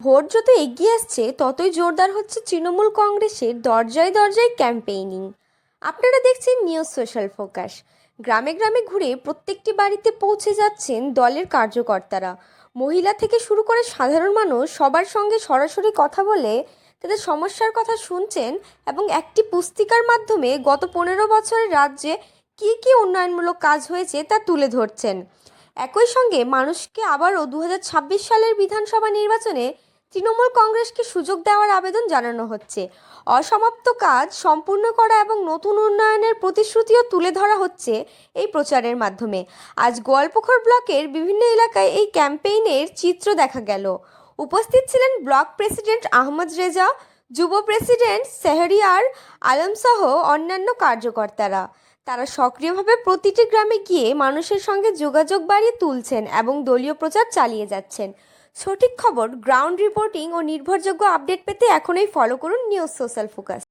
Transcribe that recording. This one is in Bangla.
ভোট যত এগিয়ে আসছে ততই জোরদার হচ্ছে তৃণমূল কংগ্রেসের দরজায় দরজায় ক্যাম্পেইনিং। আপনারা দেখছেন নিউজ সোশ্যাল ফোকাস। গ্রামে গ্রামে ঘুরে প্রত্যেকটি বাড়িতে পৌঁছে যাচ্ছেন দলের কার্যকর্তারা। মহিলা থেকে শুরু করে সাধারণ মানুষ সবার সঙ্গে সরাসরি কথা বলে তাদের সমস্যার কথা শুনছেন এবং একটি পুস্তিকার মাধ্যমে গত 15 বছরের রাজ্যে কী কী উন্নয়নমূলক কাজ হয়েছে তা তুলে ধরছেন। একই সঙ্গে মানুষকে আবারও 2026 সালের বিধানসভা নির্বাচনে তৃণমূল কংগ্রেসকে সুযোগ দেওয়ার আবেদন জানানো হচ্ছে। অসমাপ্ত কাজ সম্পূর্ণ করা এবং নতুন উন্নয়নের প্রতিশ্রুতিও তুলে ধরা হচ্ছে এই প্রচারের মাধ্যমে। আজ গোয়ালপুকুর ব্লকের বিভিন্ন এলাকায় এই ক্যাম্পেইনের চিত্র দেখা গেল। উপস্থিত ছিলেন ব্লক প্রেসিডেন্ট আহমদ রেজা, যুব প্রেসিডেন্ট সেহরিয়ার আলম সহ অন্যান্য কার্যকর্তারা। তারা সক্রিয়ভাবে প্রতিটি গ্রামে গিয়ে মানুষের সঙ্গে যোগাযোগ বাড়িয়ে তুলছেন এবং দলীয় প্রচার চালিয়ে যাচ্ছেন। সঠিক খবর, গ্রাউন্ড রিপোর্টিং ও নির্ভরযোগ্য আপডেট পেতে এখনই ফলো করুন নিউজ সোশ্যাল ফোকাস।